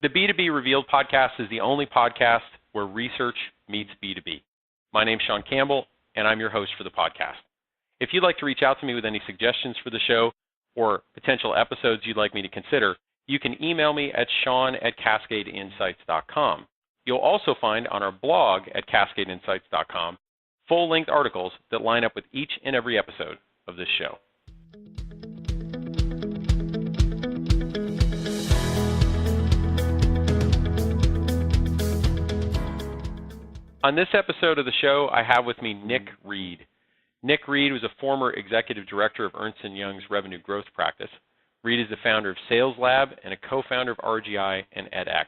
The B2B Revealed podcast is the only podcast where research meets B2B. My name's Sean Campbell, and I'm your host for the podcast. If you'd like to reach out to me with any suggestions for the show or potential episodes you'd like me to consider, you can email me at sean@cascadeinsights.com. You'll also find on our blog at cascadeinsights.com full-length articles that line up with each and every episode of this show. On this episode of the show, I have with me Nick Reed. Nick Reed was a former executive director of Ernst & Young's revenue growth practice. Reed is the founder of Sales Lab and a co-founder of RGI and edX.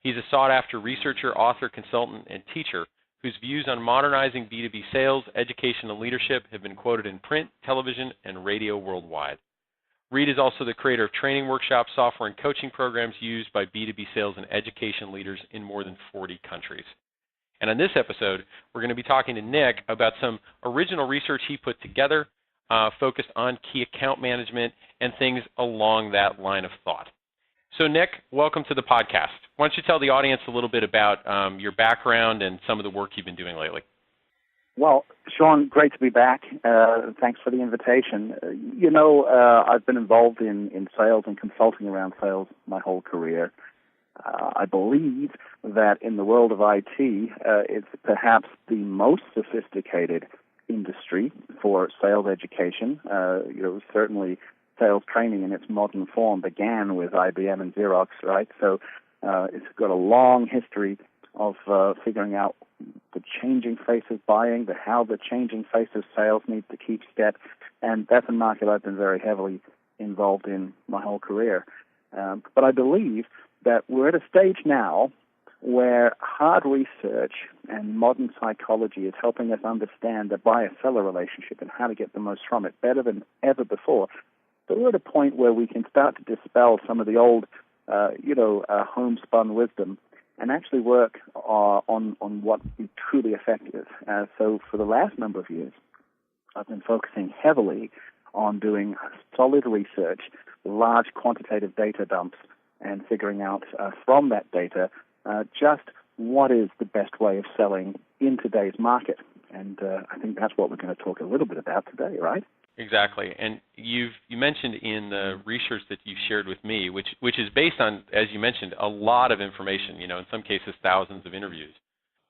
He's a sought-after researcher, author, consultant, and teacher whose views on modernizing B2B sales, education, and leadership have been quoted in print, television, and radio worldwide. Reed is also the creator of training workshops, software, and coaching programs used by B2B sales and education leaders in more than 40 countries. And on this episode, we're going to be talking to Nick about some original research he put together focused on key account management and things along that line of thought. So Nick, welcome to the podcast. Why don't you tell the audience a little bit about your background and some of the work you've been doing lately? Well, Sean, great to be back. Thanks for the invitation. I've been involved in sales and consulting around sales my whole career. I believe that in the world of IT, it's perhaps the most sophisticated industry for sales education. Certainly sales training in its modern form began with IBM and Xerox, right? So it's got a long history of figuring out the changing face of buying, how the changing face of sales needs to keep step, and that's a market I've been very heavily involved in my whole career. But I believe that we're at a stage now where hard research and modern psychology is helping us understand the buyer-seller relationship and how to get the most from it better than ever before. So we're at a point where we can start to dispel some of the old, homespun wisdom and actually work on what is truly effective. So for the last number of years, I've been focusing heavily on doing solid research, large quantitative data dumps, and figuring out from that data just what is the best way of selling in today's market. And I think that's what we're going to talk a little bit about today, right? Exactly. And you mentioned in the research that you shared with me, which is based on, as you mentioned, a lot of information, in some cases thousands of interviews,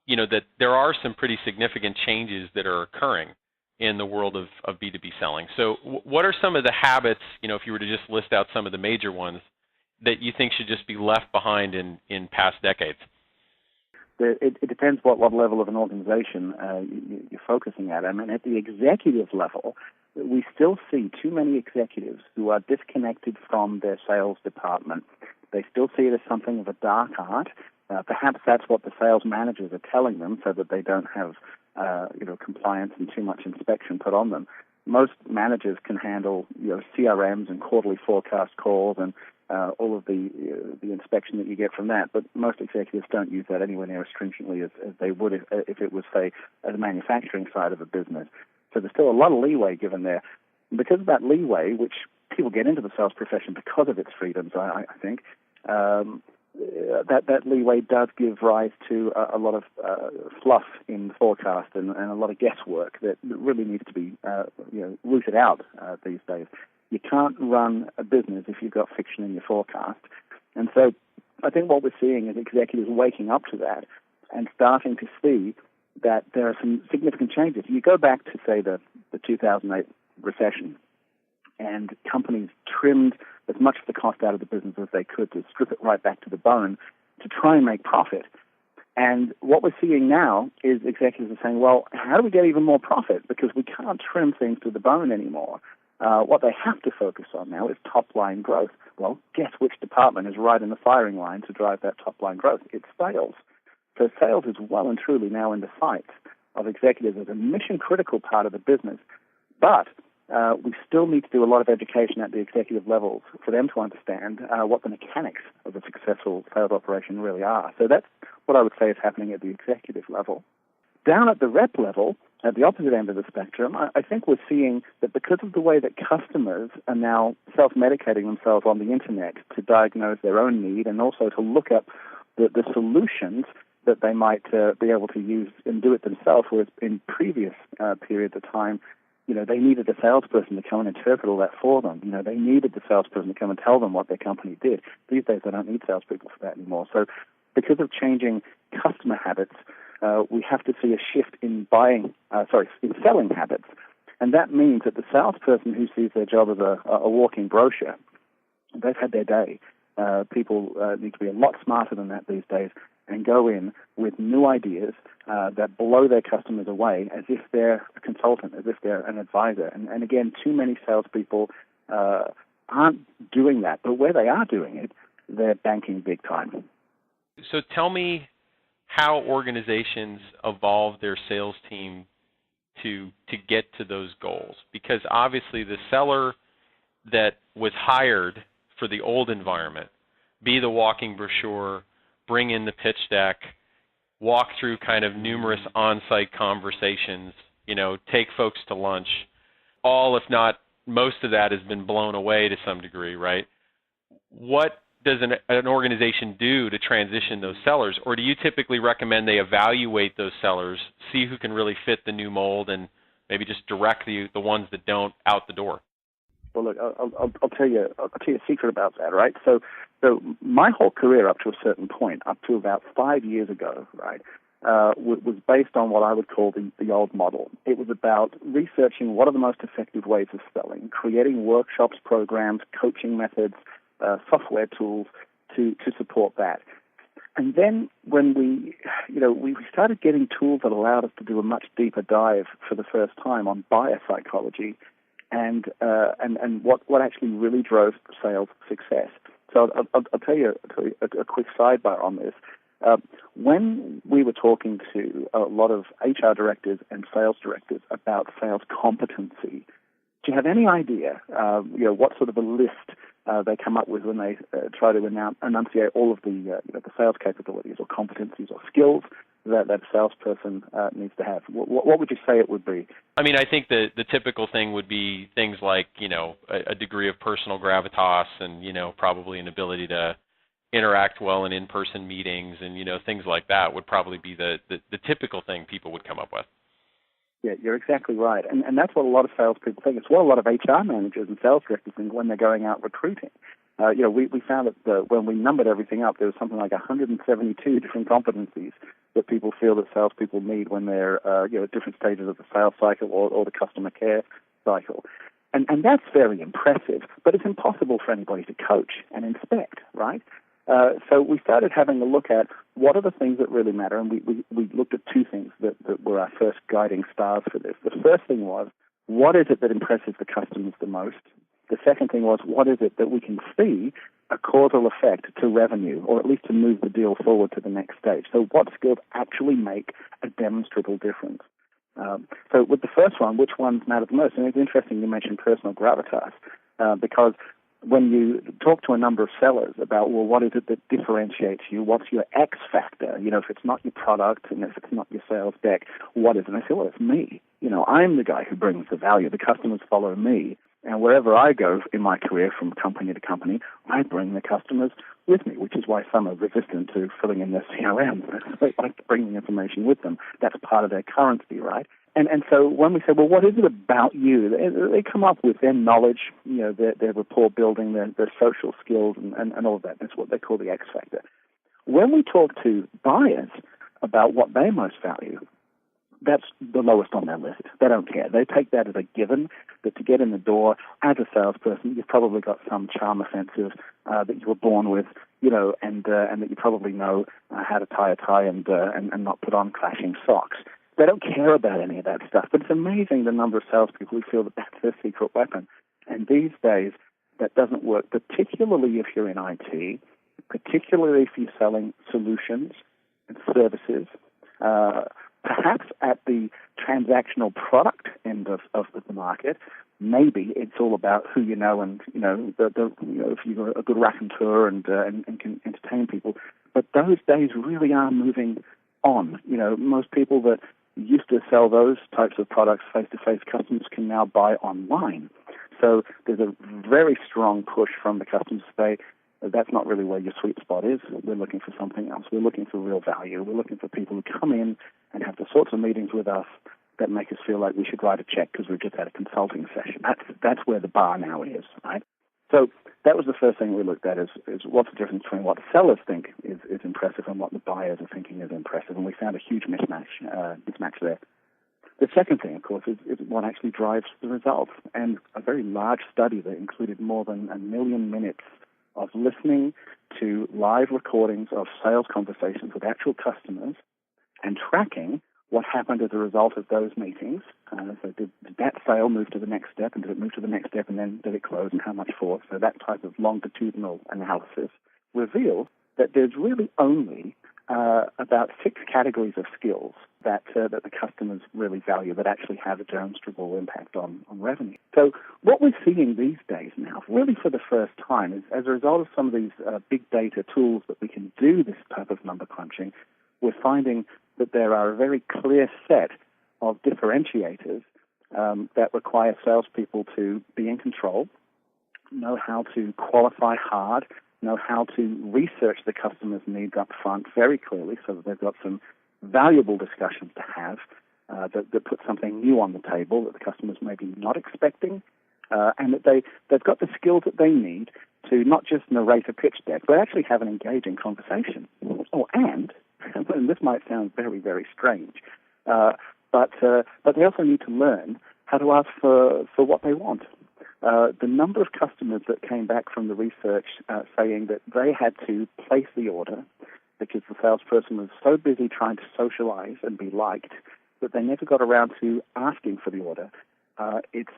that there are some pretty significant changes that are occurring in the world of B2B selling. So what are some of the habits, if you were to just list out some of the major ones, that you think should just be left behind in past decades? It depends what level of an organization you're focusing at. I mean, at the executive level, we still see too many executives who are disconnected from their sales department. They still see it as something of a dark art. Perhaps that's what the sales managers are telling them so that they don't have compliance and too much inspection put on them. Most managers can handle CRMs and quarterly forecast calls and all of the inspection that you get from that, but most executives don't use that anywhere near as stringently as they would if it was, say, at the manufacturing side of a business. So there's still a lot of leeway given there. And because of that leeway, which people get into the sales profession because of its freedoms, I think, that leeway does give rise to a lot of fluff in the forecast and a lot of guesswork that really needs to be rooted out these days. You can't run a business if you've got fiction in your forecast. And so I think what we're seeing is executives waking up to that and starting to see that there are some significant changes. You go back to, say, the 2008 recession, and companies trimmed as much of the cost out of the business as they could to strip it right back to the bone to try and make profit. And what we're seeing now is executives are saying, well, how do we get even more profit? Because we can't trim things to the bone anymore. What they have to focus on now is top-line growth. Well, guess which department is right in the firing line to drive that top-line growth? It's sales. So sales is well and truly now in the sights of executives as a mission-critical part of the business. But we still need to do a lot of education at the executive levels for them to understand what the mechanics of a successful sales operation really are. So that's what I would say is happening at the executive level. Down at the rep level, at the opposite end of the spectrum, I think we're seeing that because of the way that customers are now self-medicating themselves on the internet to diagnose their own need and also to look up the solutions that they might be able to use and do it themselves, whereas in previous periods of time, they needed a salesperson to come and interpret all that for them. They needed the salesperson to come and tell them what their company did. These days, they don't need salespeople for that anymore. So because of changing customer habits, we have to see a shift in in selling habits. And that means that the salesperson who sees their job as a walking brochure, they've had their day. People need to be a lot smarter than that these days and go in with new ideas that blow their customers away as if they're a consultant, as if they're an advisor. And again, too many salespeople aren't doing that. But where they are doing it, they're banking big time. So tell me how organizations evolve their sales team to get to those goals. Because obviously the seller that was hired for the old environment, be the walking brochure, bring in the pitch deck, walk through kind of numerous on-site conversations, take folks to lunch, all, if not most of that, has been blown away to some degree, right? What does an organization do to transition those sellers? Or do you typically recommend they evaluate those sellers, see who can really fit the new mold, and maybe just direct the ones that don't out the door? Well, look, I'll tell you a secret about that, right? So my whole career up to a certain point, up to about 5 years ago, right, was based on what I would call the old model. It was about researching what are the most effective ways of selling, creating workshops, programs, coaching methods, software tools to support that. And then when we started getting tools that allowed us to do a much deeper dive for the first time on buyer psychology and what actually really drove sales success. So I'll tell you a quick sidebar on this. When we were talking to a lot of HR directors and sales directors about sales competency, do you have any idea, what sort of a list they come up with when they try to enunciate all of the sales capabilities or competencies or skills that a salesperson needs to have? What would you say it would be? I mean, I think the typical thing would be things like, a degree of personal gravitas and, probably an ability to interact well in in-person meetings and, things like that would probably be the typical thing people would come up with. Yeah, you're exactly right. And that's what a lot of salespeople think. It's what a lot of HR managers and sales directors think when they're going out recruiting. We found that when we numbered everything up, there was something like 172 different competencies that people feel that salespeople need when they're at different stages of the sales cycle or the customer care cycle. And that's very impressive, but it's impossible for anybody to coach and inspect, right? So we started having a look at what are the things that really matter, and we looked at two things that were our first guiding stars for this. The first thing was, what is it that impresses the customers the most? The second thing was, what is it that we can see a causal effect to revenue, or at least to move the deal forward to the next stage? So what skills actually make a demonstrable difference? So with the first one, which ones matter the most? And it's interesting you mentioned personal gravitas, because when you talk to a number of sellers about, well, what is it that differentiates you? What's your X factor? If it's not your product and if it's not your sales deck, what is it? And I say, well, it's me. I'm the guy who brings the value. The customers follow me. And wherever I go in my career from company to company, I bring the customers with me, which is why some are resistant to filling in their CRM. They like to bring the information with them. That's part of their currency, right? And so when we say, well, what is it about you? They come up with their knowledge, their rapport building, their social skills, and all of that. That's what they call the X factor. When we talk to buyers about what they most value, that's the lowest on their list. They don't care. They take that as a given, that to get in the door as a salesperson, you've probably got some charm offensive that you were born with, and that you probably know how to tie a tie and not put on clashing socks. They don't care about any of that stuff, but it's amazing the number of salespeople who feel that that's their secret weapon. And these days, that doesn't work, particularly if you're in IT, particularly if you're selling solutions and services, perhaps at the transactional product end of the market. Maybe it's all about who you know and, if you're a good raconteur and can entertain people. But those days really are moving on. Most people that used to sell those types of products face-to-face, customers can now buy online. So there's a very strong push from the customers to say, that's not really where your sweet spot is. We're looking for something else. We're looking for real value. We're looking for people who come in and have the sorts of meetings with us that make us feel like we should write a check because we've just had a consulting session. That's where the bar now is, right? So that was the first thing we looked at is what's the difference between what the sellers think is impressive and what the buyers are thinking is impressive. And we found a huge mismatch there. The second thing, of course, is what actually drives the results. And a very large study that included more than 1 million minutes of listening to live recordings of sales conversations with actual customers and tracking what happened as a result of those meetings. So did that sale move to the next step, and did it move to the next step, and then did it close, and how much for? So that type of longitudinal analysis revealed that there's really only about 6 categories of skills that the customers really value that actually have a demonstrable impact on revenue. So what we're seeing these days now, really for the first time, is as a result of some of these big data tools that we can do this type of number crunching, we're finding that there are a very clear set of differentiators that require salespeople to be in control, know how to qualify hard, know how to research the customer's needs up front very clearly so that they've got some valuable discussions to have that put something new on the table that the customer's maybe not expecting, and that they've got the skills that they need to not just narrate a pitch deck, but actually have an engaging conversation. And this might sound very, very strange, but they also need to learn how to ask for what they want. The number of customers that came back from the research saying that they had to place the order because the salesperson was so busy trying to socialize and be liked that they never got around to asking for the order. It's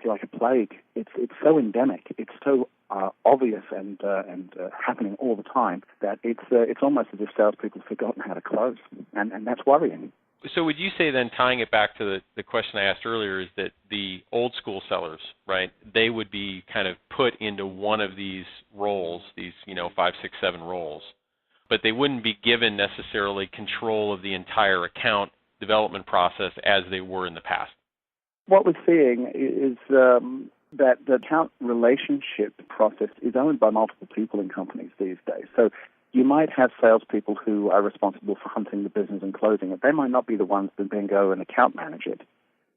like a plague. It's so endemic. It's so obvious and happening all the time that it's almost as if salespeople have forgotten how to close, and that's worrying. So would you say then, tying it back to the question I asked earlier, is that the old school sellers, right, they would be kind of put into one of these roles, these 5, 6, 7 roles, but they wouldn't be given necessarily control of the entire account development process as they were in the past? What we're seeing is that the account relationship process is owned by multiple people in companies these days. So you might have salespeople who are responsible for hunting the business and closing it. They might not be the ones that then go and account manage it.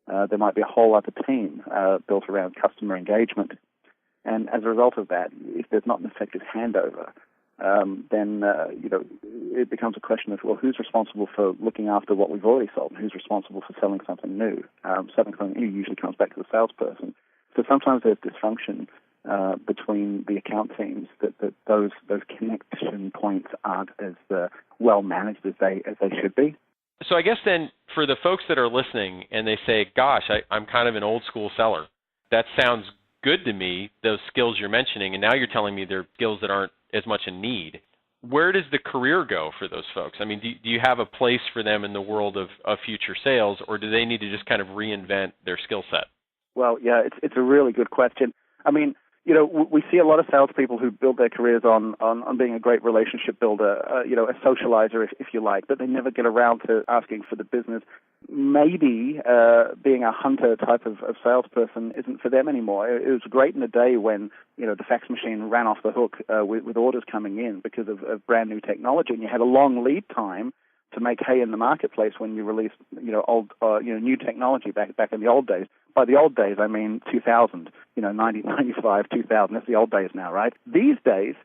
There might be a whole other team built around customer engagement. And as a result of that, if there's not an effective handover, then it becomes a question of, well, who's responsible for looking after what we've already sold? Who's responsible for selling something new? Selling something new usually comes back to the salesperson. So sometimes there's dysfunction between the account teams, that those connection points aren't as well managed as they should be. So I guess then for the folks that are listening and they say, gosh, I'm kind of an old school seller, that sounds good to me, those skills you're mentioning, and now you're telling me they're skills that aren't as much in need. Where does the career go for those folks? I mean, do you have a place for them in the world of future sales, or do they need to just kind of reinvent their skill set? Well, yeah, it's a really good question. I mean, we see a lot of salespeople who build their careers on being a great relationship builder, a socializer, if you like, but they never get around to asking for the business. Maybe being a hunter type of salesperson isn't for them anymore. It was great in the day when, the fax machine ran off the hook with orders coming in because of brand new technology, and you had a long lead time to make hay in the marketplace when you released, new technology back in the old days. By the old days, I mean 2000, 1995, 2000. That's the old days now, right? These days,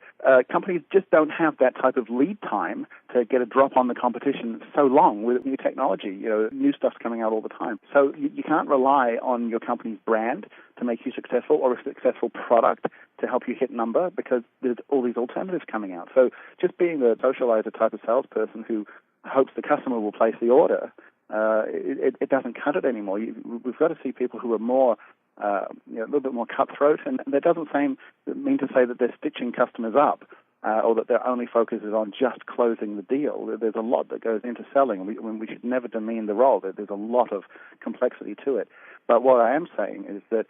companies just don't have that type of lead time to get a drop on the competition so long with new technology. New stuff's coming out all the time. So you can't rely on your company's brand to make you successful or a successful product to help you hit number because there's all these alternatives coming out. So just being the socializer type of salesperson who hopes the customer will place the order, it doesn't cut it anymore. We've got to see people who are more, a little bit more cutthroat, and that doesn't mean to say that they're stitching customers up or that their only focus is on just closing the deal. There's a lot that goes into selling, and we should never demean the role. There's a lot of complexity to it. But what I am saying is that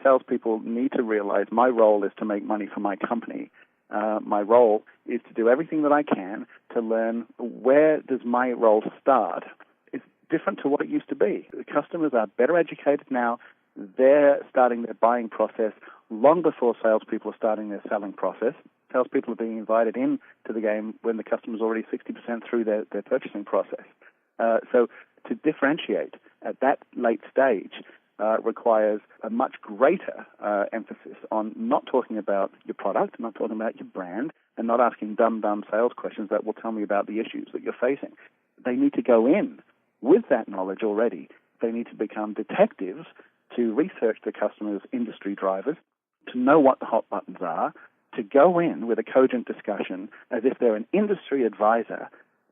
salespeople need to realize my role is to make money for my company. My role is to do everything that I can to learn where does my role start. different to what it used to be. The customers are better educated now. They're starting their buying process long before salespeople are starting their selling process. Salespeople are being invited in to the game when the customer's already 60% through their purchasing process. So to differentiate at that late stage requires a much greater emphasis on not talking about your product, not talking about your brand, and not asking dumb sales questions that will tell me about the issues that you're facing. They need to go in with that knowledge already. They need to become detectives to research the customer's industry drivers, to know what the hot buttons are, to go in with a cogent discussion as if they're an industry advisor,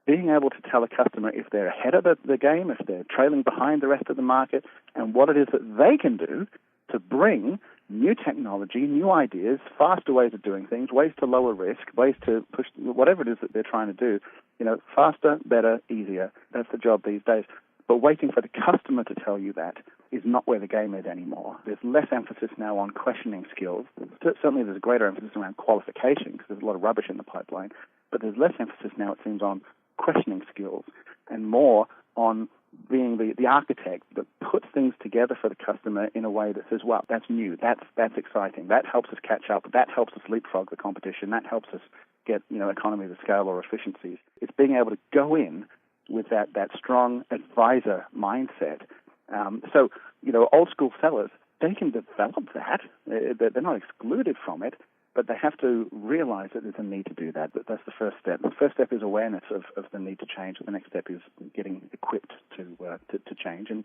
being able to tell a customer if they're ahead of the game, if they're trailing behind the rest of the market, and what it is that they can do to bring new technology, new ideas, faster ways of doing things, ways to lower risk, ways to push whatever it is that they're trying to do, faster, better, easier. That's the job these days. But waiting for the customer to tell you that is not where the game is anymore. There's less emphasis now on questioning skills. Certainly there's a greater emphasis around qualification because there's a lot of rubbish in the pipeline. But there's less emphasis now, it seems, on questioning skills and more on being the architect that puts things together for the customer in a way that says, well, that's new, that's exciting, that helps us catch up, that helps us leapfrog the competition, that helps us get economies of scale or efficiencies. It's being able to go in with that strong advisor mindset. So old school sellers, they can develop that. They're not excluded from it, but they have to realize that there's a need to do that. That's the first step. The first step is awareness of the need to change. The next step is getting equipped to change and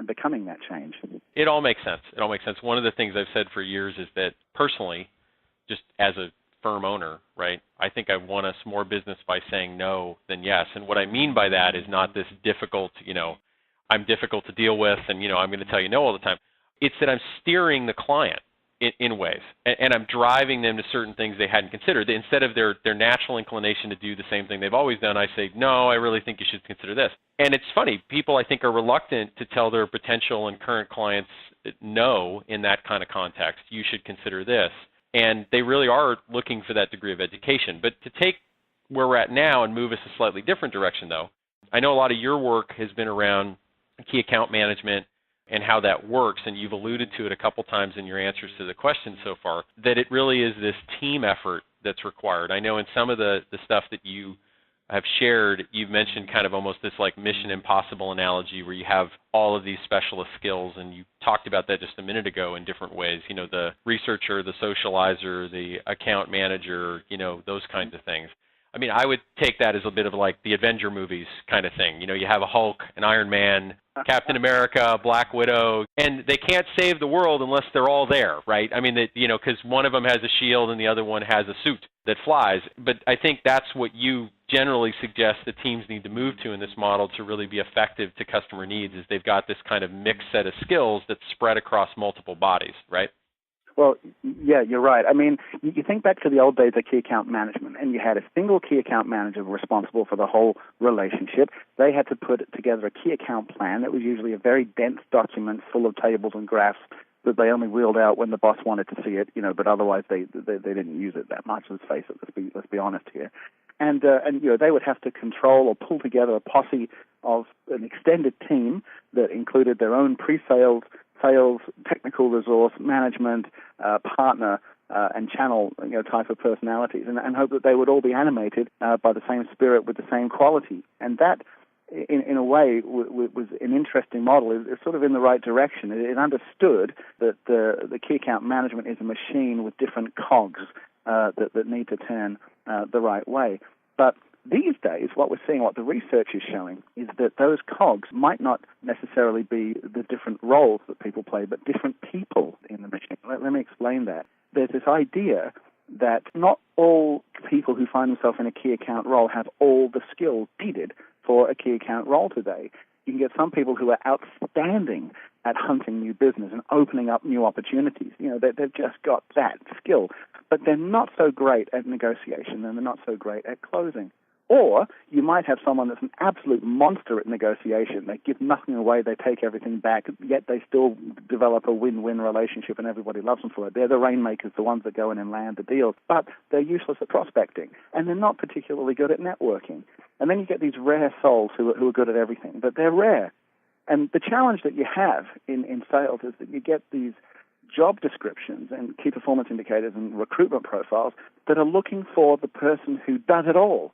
becoming that change. It all makes sense. One of the things I've said for years is that personally, just as a firm owner, right, I think I won us more business by saying no than yes. And what I mean by that is not this difficult, I'm difficult to deal with and, I'm going to tell you no all the time. It's that I'm steering the client in ways, and I'm driving them to certain things they hadn't considered. Instead of their natural inclination to do the same thing they've always done, I say, no, I really think you should consider this. And it's funny, people I think are reluctant to tell their potential and current clients no in that kind of context. You should consider this. And they really are looking for that degree of education. But to take where we're at now and move us a slightly different direction, though, I know a lot of your work has been around key account management and how that works, and you've alluded to it a couple times in your answers to the questions so far, that it really is this team effort that's required. I know in some of the stuff that you have shared, you've mentioned kind of almost this like Mission Impossible analogy where you have all of these specialist skills, and you talked about that just a minute ago in different ways, the researcher, the socializer, the account manager, those kinds of things. I mean, I would take that as a bit of like the Avengers movies kind of thing. You have a Hulk, an Iron Man, Captain America, Black Widow, and they can't save the world unless they're all there, right? I mean, because one of them has a shield and the other one has a suit that flies. But I think that's what you generally suggest that teams need to move to in this model to really be effective to customer needs, is they've got this kind of mixed set of skills that's spread across multiple bodies, right? Well, yeah, you're right. I mean, you think back to the old days of key account management, and you had a single key account manager responsible for the whole relationship. They had to put together a key account plan that was usually a very dense document full of tables and graphs that they only wheeled out when the boss wanted to see it, but otherwise they didn't use it that much. Let's face it. Let's be honest here. And they would have to control or pull together a posse of an extended team that included their own pre-sales, sales, technical resource, management, partner, and channel type of personalities, and hope that they would all be animated by the same spirit with the same quality. And that, in a way, was an interesting model. It's sort of in the right direction. It understood that the key account management is a machine with different cogs that need to turn the right way. But these days, what we're seeing, what the research is showing, is that those cogs might not necessarily be the different roles that people play, but different people in the machine. Let me explain that. There's this idea that not all people who find themselves in a key account role have all the skills needed for a key account role today. You can get some people who are outstanding at hunting new business and opening up new opportunities. They've just got that skill, but they're not so great at negotiation and they're not so great at closing. Or you might have someone that's an absolute monster at negotiation. They give nothing away, they take everything back, yet they still develop a win-win relationship and everybody loves them for it. They're the rainmakers, the ones that go in and land the deals, but they're useless at prospecting, and they're not particularly good at networking. And then you get these rare souls who are good at everything, but they're rare. And the challenge that you have in sales is that you get these job descriptions and key performance indicators and recruitment profiles that are looking for the person who does it all.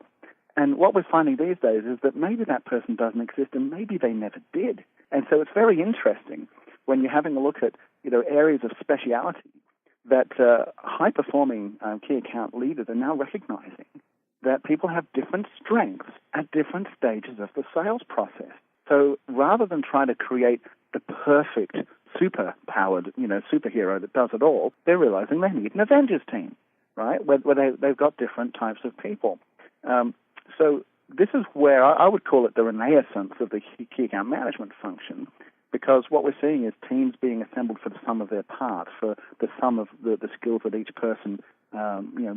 And what we're finding these days is that maybe that person doesn't exist and maybe they never did. And so it's very interesting when you're having a look at areas of speciality that high-performing key account leaders are now recognizing that people have different strengths at different stages of the sales process. So rather than trying to create the perfect super-powered, superhero that does it all, they're realizing they need an Avengers team, right, where they've got different types of people. So this is where I would call it the renaissance of the key account management function, because what we're seeing is teams being assembled for the sum of their parts, for the sum of the skills that each person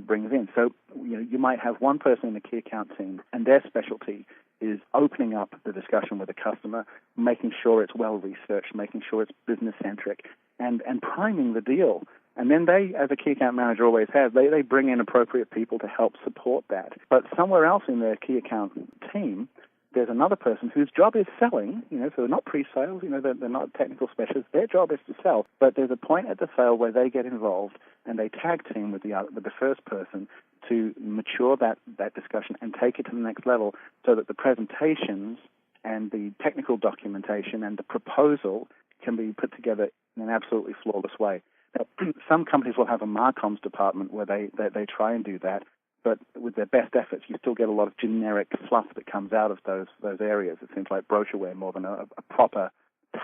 brings in. So you might have one person in the key account team, and their specialty is opening up the discussion with the customer, making sure it's well researched, making sure it's business centric, and priming the deal. And then they, as a key account manager always has, they bring in appropriate people to help support that. But somewhere else in their key account team, there's another person whose job is selling, so they're not pre-sales, they're not technical specialists. Their job is to sell. But there's a point at the sale where they get involved and they tag team with the first person to mature that discussion and take it to the next level so that the presentations and the technical documentation and the proposal can be put together in an absolutely flawless way. Now, some companies will have a Marcoms department where they try and do that, but with their best efforts, you still get a lot of generic fluff that comes out of those areas. It seems like brochureware more than a proper,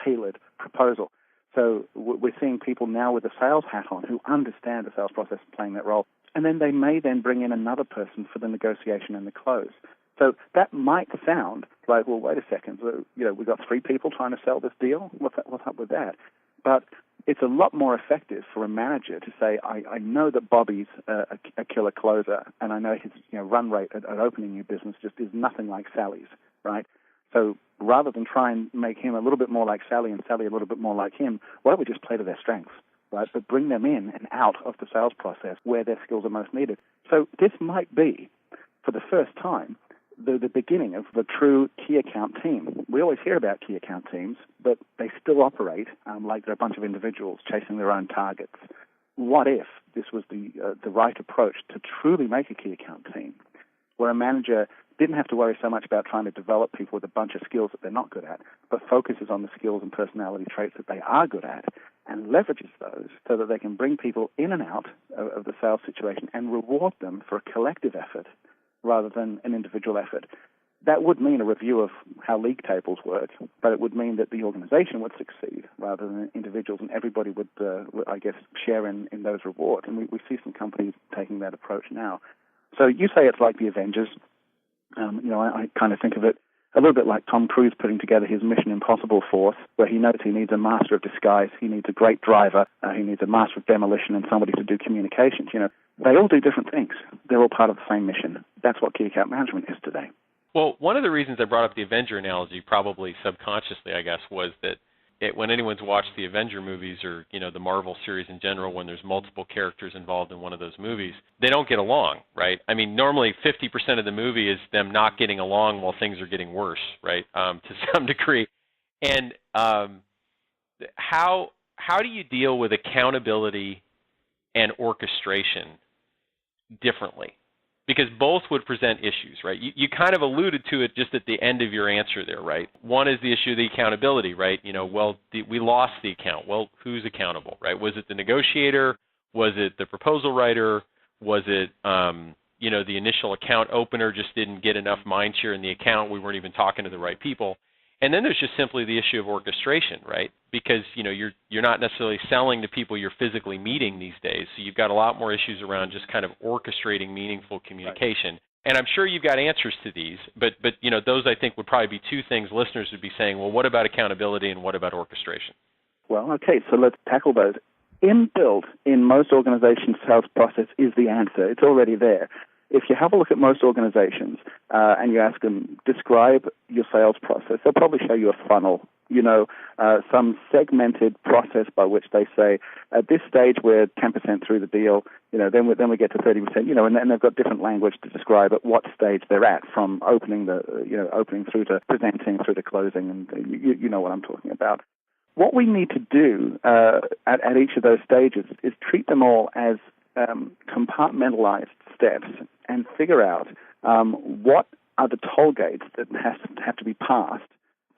tailored proposal. So we're seeing people now with a sales hat on who understand the sales process playing that role, and then they may then bring in another person for the negotiation and the close. So that might sound like, well, wait a second, we've got 3 people trying to sell this deal. What's up with that? But it's a lot more effective for a manager to say, I know that Bobby's a killer closer, and I know his run rate at opening new business just is nothing like Sally's, right? So rather than try and make him a little bit more like Sally and Sally a little bit more like him, why don't we just play to their strengths, right? But bring them in and out of the sales process where their skills are most needed. So this might be, for the first time, the beginning of the true key account team. We always hear about key account teams, but they still operate like they're a bunch of individuals chasing their own targets. What if this was the right approach to truly make a key account team, where a manager didn't have to worry so much about trying to develop people with a bunch of skills that they're not good at, but focuses on the skills and personality traits that they are good at and leverages those so that they can bring people in and out of the sales situation and reward them for a collective effort rather than an individual effort. That would mean a review of how league tables work, but it would mean that the organization would succeed rather than individuals, and everybody would share in those rewards. And we see some companies taking that approach now. So you say it's like the Avengers. I kind of think of it a little bit like Tom Cruise putting together his Mission Impossible force, where he knows he needs a master of disguise, he needs a great driver, he needs a master of demolition, and somebody to do communications. They all do different things. They're all part of the same mission. That's what key account management is today. Well, one of the reasons I brought up the Avenger analogy, probably subconsciously, I guess, was that when anyone's watched the Avenger movies or, the Marvel series in general, when there's multiple characters involved in one of those movies, they don't get along, right? I mean, normally 50% of the movie is them not getting along while things are getting worse, right, to some degree. And how do you deal with accountability and orchestration differently? Because both would present issues, right? You kind of alluded to it just at the end of your answer there, right? One is the issue of the accountability, right? We lost the account. Well, who's accountable, right? Was it the negotiator? Was it the proposal writer? Was it, the initial account opener just didn't get enough mind share in the account? We weren't even talking to the right people. And then there's just simply the issue of orchestration, right? Because, you're not necessarily selling to people you're physically meeting these days. So you've got a lot more issues around just kind of orchestrating meaningful communication. Right. And I'm sure you've got answers to these, but those I think would probably be 2 things listeners would be saying, well, what about accountability and what about orchestration? Well, okay, so let's tackle those. Inbuilt in most organizations' sales process is the answer. It's already there. If you have a look at most organizations and you ask them, describe your sales process, they'll probably show you a funnel some segmented process by which they say, at this stage we're 10% through the deal, then we get to 30%, and they've got different language to describe at what stage they're at, from opening through to presenting through to closing, and you know what I'm talking about. What we need to do at each of those stages is treat them all as compartmentalized steps and figure out what are the toll gates that have to be passed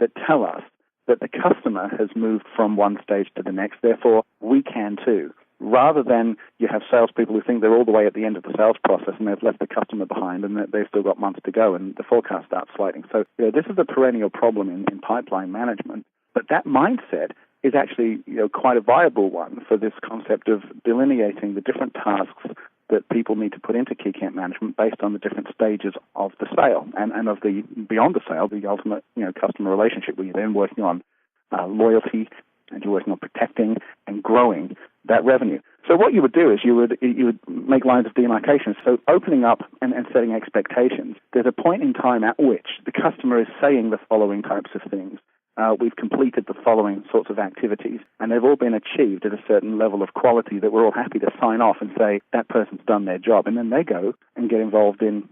that tell us that the customer has moved from one stage to the next, therefore we can too. Rather than you have salespeople who think they're all the way at the end of the sales process and they've left the customer behind and that they've still got months to go and the forecast starts sliding. So this is a perennial problem in pipeline management. But that mindset is actually quite a viable one for this concept of delineating the different tasks that people need to put into key account management based on the different stages of the sale and of the beyond the sale, the ultimate customer relationship, where you're then working on loyalty and you're working on protecting and growing that revenue. So what you would do is you would make lines of demarcation. So opening up and setting expectations, there's a point in time at which the customer is saying the following types of things. We've completed the following sorts of activities, and they've all been achieved at a certain level of quality that we're all happy to sign off and say that person's done their job. And then they go and get involved in,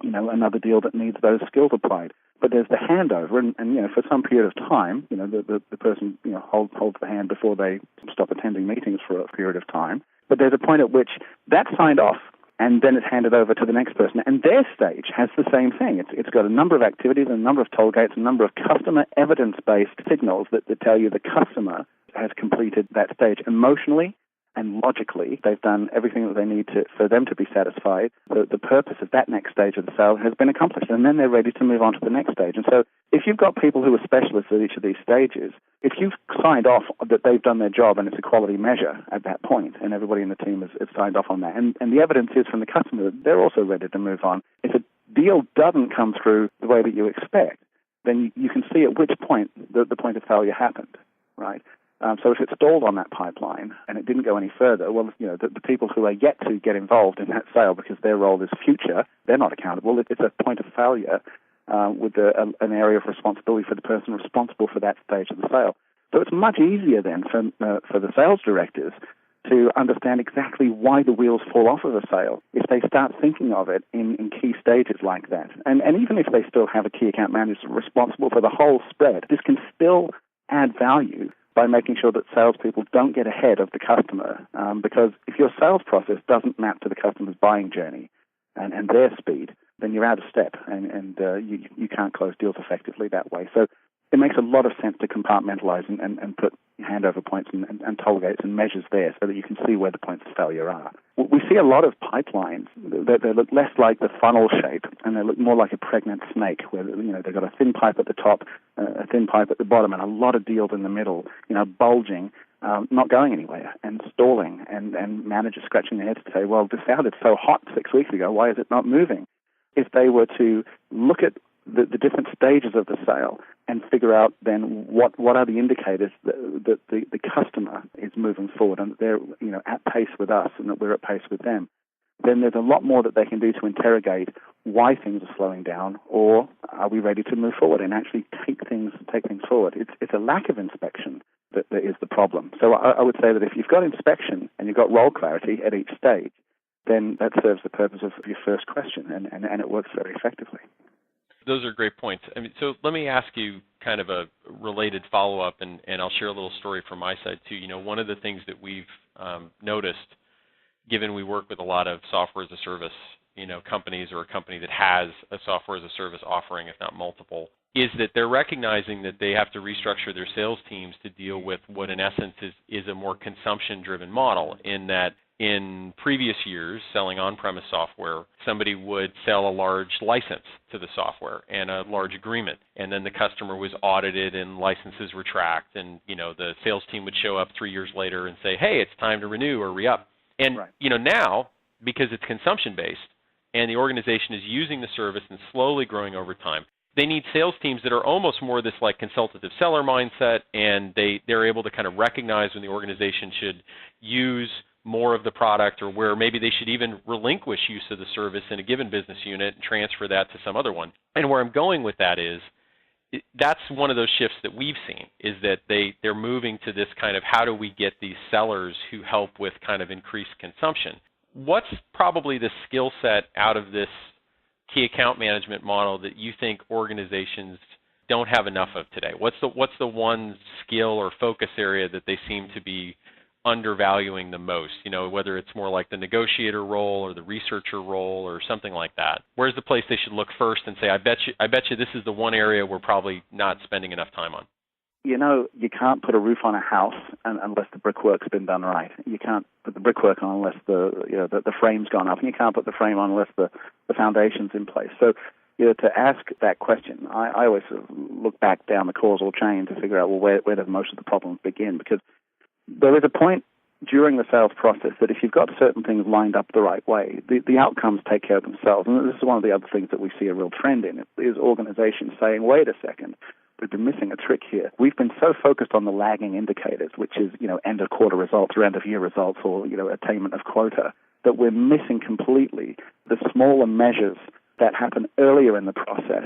another deal that needs those skills applied. But there's the handover, and for some period of time, the person holds the hand before they stop attending meetings for a period of time. But there's a point at which that's signed off, and then it's handed over to the next person. And their stage has the same thing. It's got a number of activities, a number of toll gates, a number of customer evidence-based signals that tell you the customer has completed that stage emotionally and logically. They've done everything that they need for them to be satisfied. The purpose of that next stage of the sale has been accomplished, and then they're ready to move on to the next stage. And so if you've got people who are specialists at each of these stages, if you've signed off that they've done their job and it's a quality measure at that point, and everybody in the team has signed off on that, and the evidence is from the customer that they're also ready to move on. If a deal doesn't come through the way that you expect, then you can see at which point the point of failure happened, right? So if it stalled on that pipeline and it didn't go any further, well, the people who are yet to get involved in that sale because their role is future, they're not accountable. It's a point of failure with an area of responsibility for the person responsible for that stage of the sale. So it's much easier then for the sales directors to understand exactly why the wheels fall off of a sale if they start thinking of it in key stages like that. And even if they still have a key account manager responsible for the whole spread, this can still add value by making sure that salespeople don't get ahead of the customer. Because if your sales process doesn't map to the customer's buying journey and their speed, then you're out of step and you can't close deals effectively that way. So it makes a lot of sense to compartmentalize and put handover points and toll gates and measures there so that you can see where the points of failure are. We see a lot of pipelines that they look less like the funnel shape and they look more like a pregnant snake where they've got a thin pipe at the top, a thin pipe at the bottom, and a lot of deals in the middle, bulging, not going anywhere and stalling, and managers scratching their head to say, well, this sounded so hot 6 weeks ago, why is it not moving? If they were to look at the different stages of the sale and figure out then what are the indicators that the customer is moving forward and that they're at pace with us and that we're at pace with them, then there's a lot more that they can do to interrogate why things are slowing down, or are we ready to move forward and actually take things forward. It's a lack of inspection that is the problem. So I would say that if you've got inspection and you've got role clarity at each stage, then that serves the purpose of your first question, and it works very effectively. Those are great points. So let me ask you kind of a related follow-up, and I'll share a little story from my side too. One of the things that we've noticed, given we work with a lot of software as a service, companies or a company that has a software as a service offering, if not multiple, is that they're recognizing that they have to restructure their sales teams to deal with what in essence is a more consumption-driven model, in that in previous years, selling on-premise software, somebody would sell a large license to the software and a large agreement, and then the customer was audited and licenses retract, and the sales team would show up 3 years later and say, hey, it's time to renew or re-up. And right. Now, because it's consumption-based and the organization is using the service and slowly growing over time, they need sales teams that are almost more this like consultative seller mindset, and they're able to kind of recognize when the organization should use more of the product, or where maybe they should even relinquish use of the service in a given business unit and transfer that to some other one. And where I'm going with that is that's one of those shifts that we've seen, is that they're moving to this kind of how do we get these sellers who help with kind of increased consumption. What's probably the skill set out of this key account management model that you think organizations don't have enough of today? What's the one skill or focus area that they seem to be undervaluing the most? Whether it's more like the negotiator role or the researcher role or something like that. Where's the place they should look first and say, I bet you this is the one area we're probably not spending enough time on? You can't put a roof on a house unless the brickwork's been done right. You can't put the brickwork on unless the frame's gone up, and you can't put the frame on unless the foundation's in place. So, to ask that question, I always sort of look back down the causal chain to figure out, well, where do most of the problems begin? Because there is a point during the sales process that if you've got certain things lined up the right way, the outcomes take care of themselves. And this is one of the other things that we see a real trend in, is organizations saying, wait a second, we've been missing a trick here. We've been so focused on the lagging indicators, which is, end of quarter results or end of year results or, attainment of quota, that we're missing completely the smaller measures that happen earlier in the process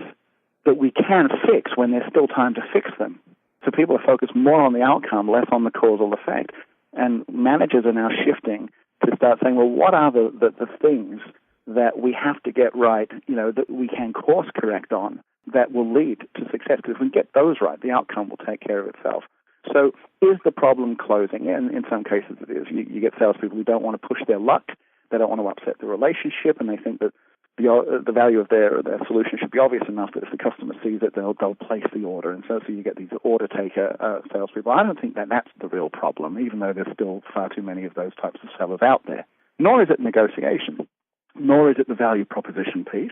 that we can fix when there's still time to fix them. So people are focused more on the outcome, less on the causal effect. And managers are now shifting to start saying, well, what are the things that we have to get right, that we can course correct on that will lead to success? Because if we get those right, the outcome will take care of itself. So is the problem closing? And in some cases it is. You get salespeople who don't want to push their luck, they don't want to upset the relationship, and they think that the value of their solution should be obvious enough that if the customer sees it, they'll place the order. And so you get these order taker salespeople. I don't think that's the real problem, even though there's still far too many of those types of sellers out there. Nor is it negotiation, nor is it the value proposition piece,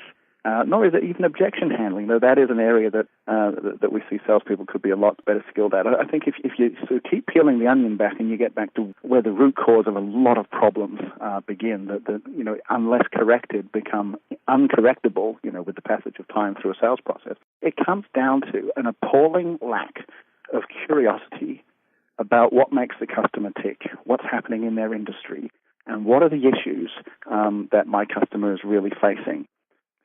nor is it even objection handling, though that is an area that we see salespeople could be a lot better skilled at. I think if you sort of keep peeling the onion back and you get back to where the root cause of a lot of problems begin, that unless corrected, become uncorrectable, with the passage of time through a sales process, it comes down to an appalling lack of curiosity about what makes the customer tick, what's happening in their industry, and what are the issues that my customer is really facing.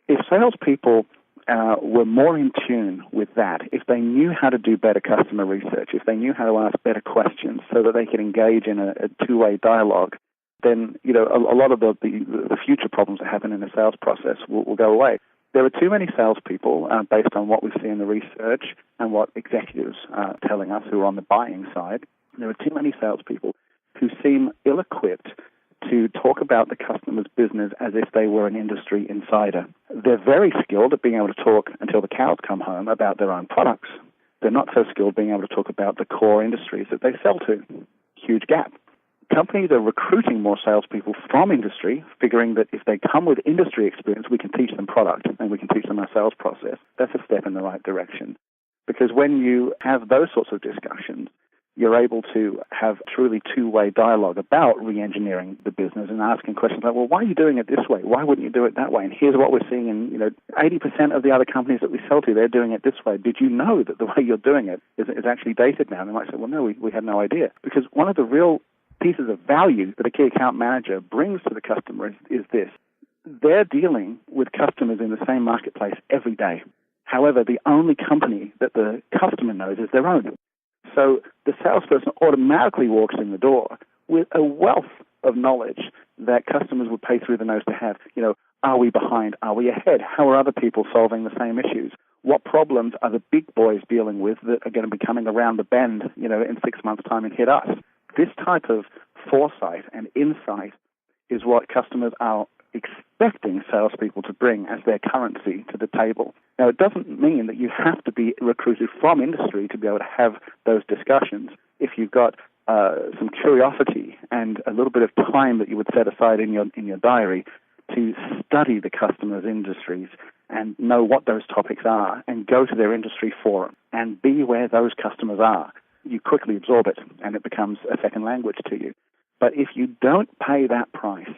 If salespeople were more in tune with that, if they knew how to do better customer research, if they knew how to ask better questions so that they could engage in a two-way dialogue, then a lot of the future problems that happen in a sales process will go away. There are too many salespeople, based on what we see in the research and what executives are telling us who are on the buying side, there are too many salespeople who seem ill-equipped to talk about the customer's business as if they were an industry insider. They're very skilled at being able to talk until the cows come home about their own products. They're not so skilled being able to talk about the core industries that they sell to. Huge gap. Companies are recruiting more salespeople from industry, figuring that if they come with industry experience, we can teach them product and we can teach them our sales process. That's a step in the right direction. Because when you have those sorts of discussions, you're able to have truly two-way dialogue about re-engineering the business and asking questions like, well, why are you doing it this way? Why wouldn't you do it that way? And here's what we're seeing in 80% of the other companies that we sell to, they're doing it this way. Did you know that the way you're doing it is actually dated now? And they might say, well, no, we had no idea. Because one of the real pieces of value that a key account manager brings to the customer is this. They're dealing with customers in the same marketplace every day. However, the only company that the customer knows is their own. So the salesperson automatically walks in the door with a wealth of knowledge that customers would pay through the nose to have. Are we behind? Are we ahead? How are other people solving the same issues? What problems are the big boys dealing with that are going to be coming around the bend, in 6 months' time and hit us? This type of foresight and insight is what customers are expecting salespeople to bring as their currency to the table. Now, it doesn't mean that you have to be recruited from industry to be able to have those discussions. If you've got some curiosity and a little bit of time that you would set aside in your diary to study the customer's industries and know what those topics are and go to their industry forum and be where those customers are, you quickly absorb it and it becomes a second language to you. But if you don't pay that price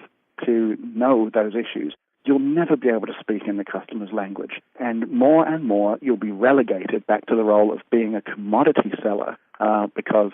to know those issues, you'll never be able to speak in the customer's language. And more you'll be relegated back to the role of being a commodity seller because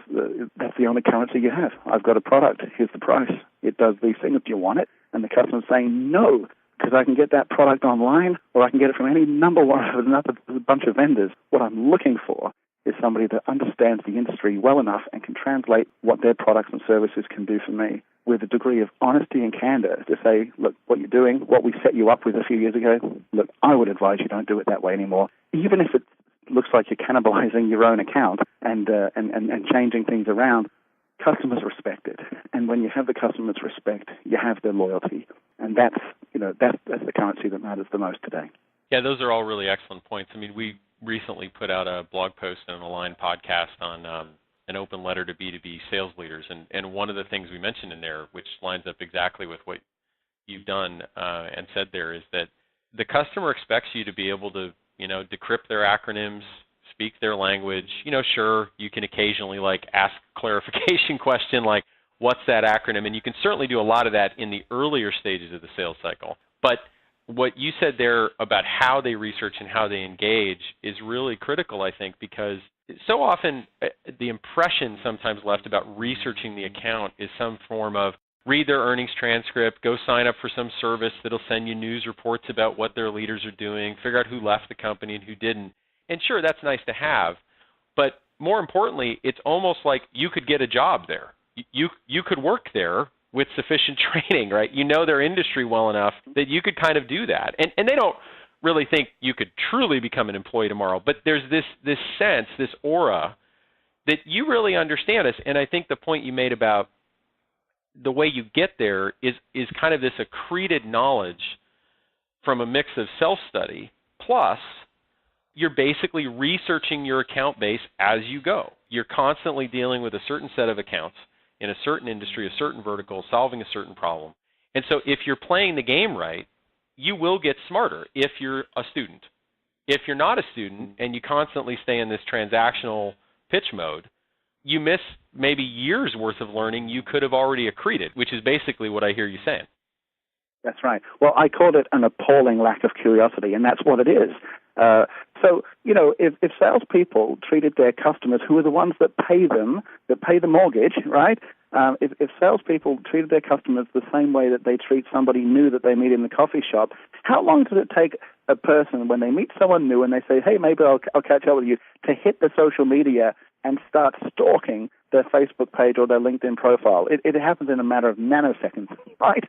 that's the only currency you have. I've got a product. Here's the price. It does these things. Do you want it? And the customer's saying, no, because I can get that product online or I can get it from any number one of another bunch of vendors. What I'm looking for is somebody that understands the industry well enough and can translate what their products and services can do for me with a degree of honesty and candor to say, look, what you're doing, what we set you up with a few years ago, look, I would advise you don't do it that way anymore. Even if it looks like you're cannibalizing your own account and changing things around, customers respect it. And when you have the customers' respect, you have their loyalty. And that's the currency that matters the most today. Yeah, those are all really excellent points. I mean, we recently put out a blog post and an Align podcast on an open letter to B2B sales leaders. And one of the things we mentioned in there, which lines up exactly with what you've done and said there, is that the customer expects you to be able to, decrypt their acronyms, speak their language. Sure, you can occasionally ask a clarification question like, what's that acronym? And you can certainly do a lot of that in the earlier stages of the sales cycle. But what you said there about how they research and how they engage is really critical, I think, because so often the impression sometimes left about researching the account is some form of read their earnings transcript, go sign up for some service that'll send you news reports about what their leaders are doing, figure out who left the company and who didn't. And sure, that's nice to have, but more importantly, it's almost like you could get a job there. You could work there with sufficient training, right? You know their industry well enough that you could kind of do that. And they don't really think you could truly become an employee tomorrow, but there's this sense, this aura that you really understand us. And I think the point you made about the way you get there is kind of this accreted knowledge from a mix of self-study, plus you're basically researching your account base as you go. You're constantly dealing with a certain set of accounts in a certain industry, a certain vertical, solving a certain problem. And so if you're playing the game right, you will get smarter if you're a student. If you're not a student and you constantly stay in this transactional pitch mode, you miss maybe years worth of learning you could have already accreted, which is basically what I hear you saying. That's right. Well, I called it an appalling lack of curiosity, and that's what it is. So, if salespeople treated their customers, who are the ones that pay them, that pay the mortgage, right? If salespeople treated their customers the same way that they treat somebody new that they meet in the coffee shop, how long does it take a person when they meet someone new and they say, hey, maybe I'll catch up with you, to hit the social media and start stalking their Facebook page or their LinkedIn profile? It happens in a matter of nanoseconds, right?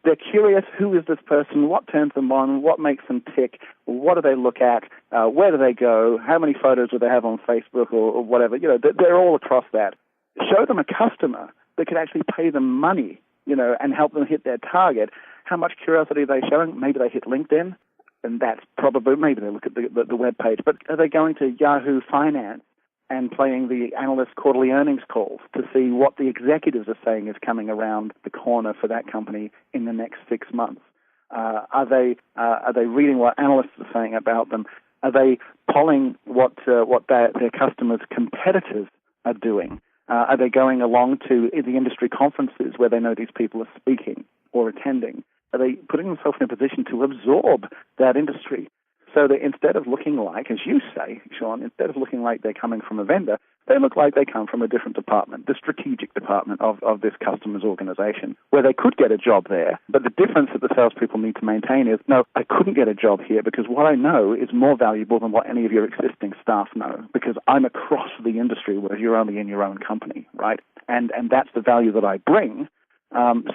They're curious, who is this person, what turns them on, what makes them tick, what do they look at, where do they go, how many photos do they have on Facebook or whatever. They're all across that. Show them a customer that can actually pay them money, and help them hit their target. How much curiosity are they showing? Maybe they hit LinkedIn, and that's probably, maybe they look at the web page, but are they going to Yahoo Finance and playing the analyst quarterly earnings calls to see what the executives are saying is coming around the corner for that company in the next 6 months? Are they reading what analysts are saying about them? Are they polling what their customers' competitors are doing? Are they going along to the industry conferences where they know these people are speaking or attending? Are they putting themselves in a position to absorb that industry? So that instead of looking like, as you say, Sean, instead of looking like they're coming from a vendor, they look like they come from a different department, the strategic department of this customer's organization, where they could get a job there. But the difference that the salespeople need to maintain is, no, I couldn't get a job here because what I know is more valuable than what any of your existing staff know, because I'm across the industry, whereas you're only in your own company, right? And that's the value that I bring.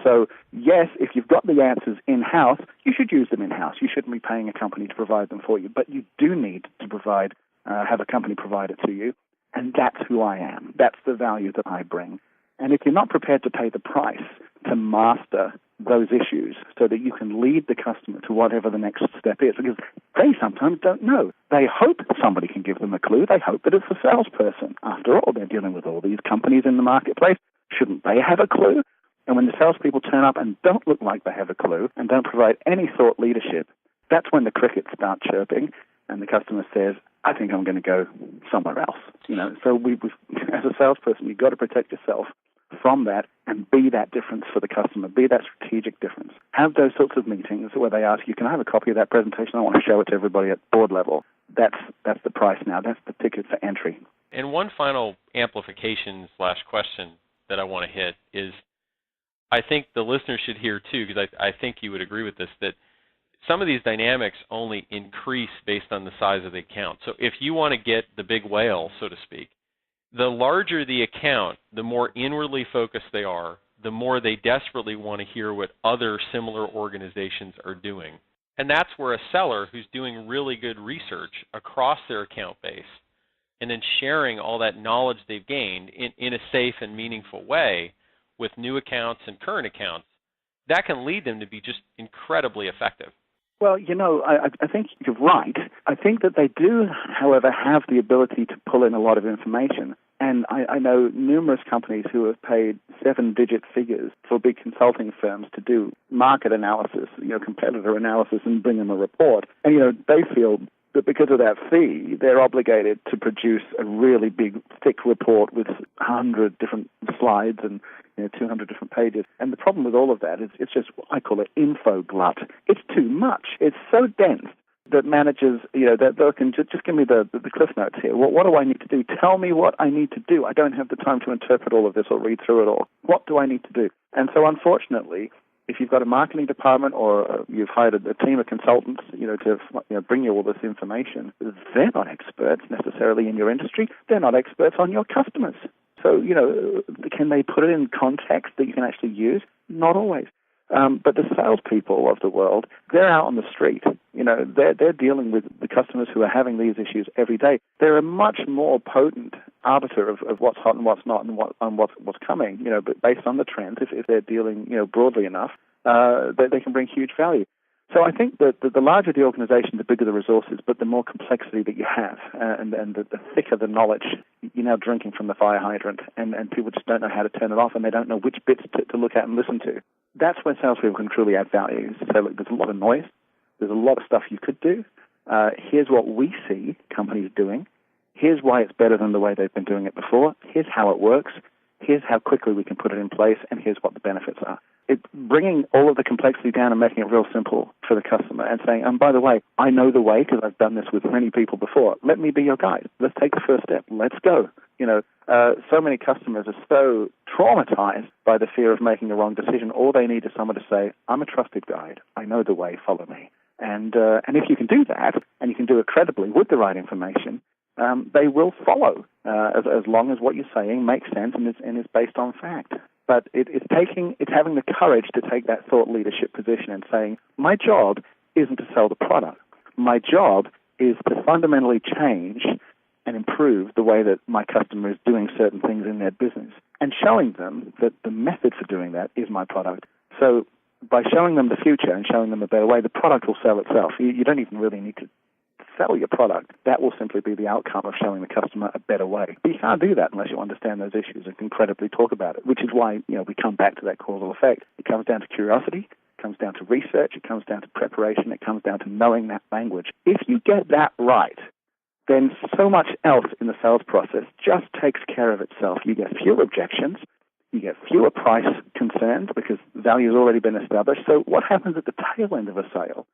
So, yes, if you've got the answers in-house, you should use them in-house. You shouldn't be paying a company to provide them for you. But you do need to have a company provide it to you. And that's who I am. That's the value that I bring. And if you're not prepared to pay the price to master those issues so that you can lead the customer to whatever the next step is, because they sometimes don't know. They hope somebody can give them a clue. They hope that it's a salesperson. After all, they're dealing with all these companies in the marketplace. Shouldn't they have a clue? And when the salespeople turn up and don't look like they have a clue and don't provide any thought leadership, that's when the crickets start chirping and the customer says, I think I'm going to go somewhere else. So as a salesperson, you've got to protect yourself from that and be that difference for the customer, be that strategic difference. Have those sorts of meetings where they ask you, can I have a copy of that presentation? I want to show it to everybody at board level. That's the price now. That's the ticket for entry. And one final amplification / question that I want to hit is, I think the listeners should hear too, because I think you would agree with this, that some of these dynamics only increase based on the size of the account. So if you want to get the big whale, so to speak, the larger the account, the more inwardly focused they are, the more they desperately want to hear what other similar organizations are doing. And that's where a seller who's doing really good research across their account base and then sharing all that knowledge they've gained in a safe and meaningful way with new accounts and current accounts, that can lead them to be just incredibly effective. Well, I think you're right. I think that they do, however, have the ability to pull in a lot of information. And I know numerous companies who have paid 7-digit figures for big consulting firms to do market analysis, competitor analysis, and bring them a report. And, they feel that because of that fee, they're obligated to produce a really big, thick report with 100 different slides and 200 different pages. And the problem with all of that is it's just, I call it infoglut. It's too much. It's so dense that managers, they can just give me the cliff notes here. What do I need to do? Tell me what I need to do. I don't have the time to interpret all of this or read through it all. What do I need to do? And so unfortunately, if you've got a marketing department or you've hired a team of consultants, to bring you all this information, they're not experts necessarily in your industry. They're not experts on your customers. So, can they put it in context that you can actually use? Not always. But the salespeople of the world, they're out on the street. They're dealing with the customers who are having these issues every day. They're a much more potent arbiter of what's hot and what's not and what's coming. But based on the trends, if they're dealing broadly enough, they can bring huge value. So I think that the larger the organization, the bigger the resources, but the more complexity that you have, and the thicker the knowledge, you're now drinking from the fire hydrant, and people just don't know how to turn it off, and they don't know which bits to look at and listen to. That's where salespeople can truly add value. So look, there's a lot of noise. There's a lot of stuff you could do. Here's what we see companies doing. Here's why it's better than the way they've been doing it before. Here's how it works. Here's how quickly we can put it in place, and here's what the benefits are. It's bringing all of the complexity down and making it real simple for the customer and saying, by the way, I know the way because I've done this with many people before. Let me be your guide. Let's take the first step. Let's go. So many customers are so traumatized by the fear of making the wrong decision. All they need is someone to say, I'm a trusted guide. I know the way. Follow me. And if you can do that, and you can do it credibly with the right information, they will follow as long as what you're saying makes sense and is based on fact. But it's having the courage to take that thought leadership position and saying, my job isn't to sell the product. My job is to fundamentally change and improve the way that my customer is doing certain things in their business, and showing them that the method for doing that is my product. So by showing them the future and showing them a better way, the product will sell itself. You don't even really need to sell your product. That will simply be the outcome of showing the customer a better way. But you can't do that unless you understand those issues and can credibly talk about it, which is why we come back to that causal effect. It comes down to curiosity. It comes down to research. It comes down to preparation. It comes down to knowing that language. If you get that right, then so much else in the sales process just takes care of itself. You get fewer objections. You get fewer price concerns because value has already been established. So what happens at the tail end of a sale?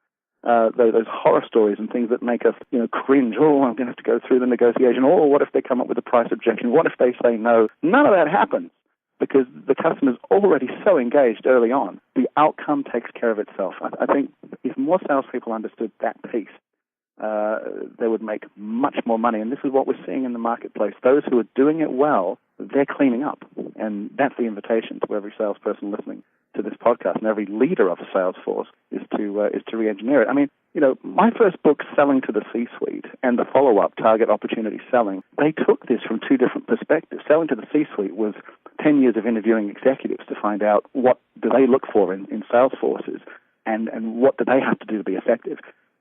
Those horror stories and things that make us, cringe. Oh, I'm going to have to go through the negotiation. Oh, what if they come up with a price objection? What if they say no? None of that happens because the customer's already so engaged early on. The outcome takes care of itself. I think if more salespeople understood that piece, they would make much more money. And this is what we're seeing in the marketplace. Those who are doing it well, they're cleaning up. And that's the invitation to every salesperson listening to this podcast, and every leader of a sales force is to re-engineer it. I mean, my first book, Selling to the C-Suite, and the follow-up, Target Opportunity Selling, they took this from two different perspectives. Selling to the C-Suite was 10 years of interviewing executives to find out what do they look for in sales forces and what do they have to do to be effective.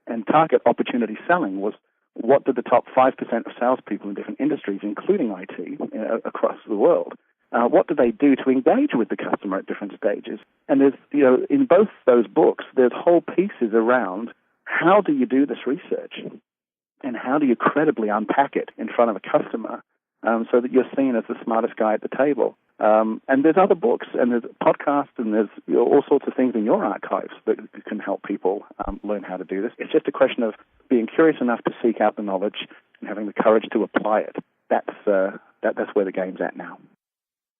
And Target Opportunity Selling was what do the top 5% of salespeople in different industries, including IT, across the world, what do they do to engage with the customer at different stages? And there's, in both those books, there's whole pieces around how do you do this research and how do you credibly unpack it in front of a customer so that you're seen as the smartest guy at the table. And there's other books and there's podcasts and there's all sorts of things in your archives that can help people learn how to do this. It's just a question of being curious enough to seek out the knowledge and having the courage to apply it. That's where the game's at now.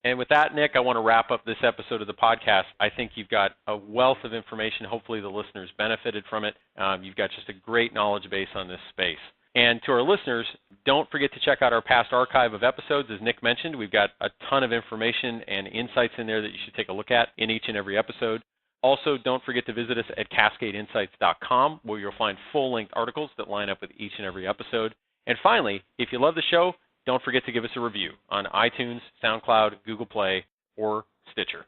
And with that, Nick, I want to wrap up this episode of the podcast. I think you've got a wealth of information. Hopefully the listeners benefited from it. You've got just a great knowledge base on this space. And to our listeners, don't forget to check out our past archive of episodes. As Nick mentioned, we've got a ton of information and insights in there that you should take a look at in each and every episode. Also, don't forget to visit us at cascadeinsights.com, where you'll find full-length articles that line up with each and every episode. And finally, if you love the show, don't forget to give us a review on iTunes, SoundCloud, Google Play, or Stitcher.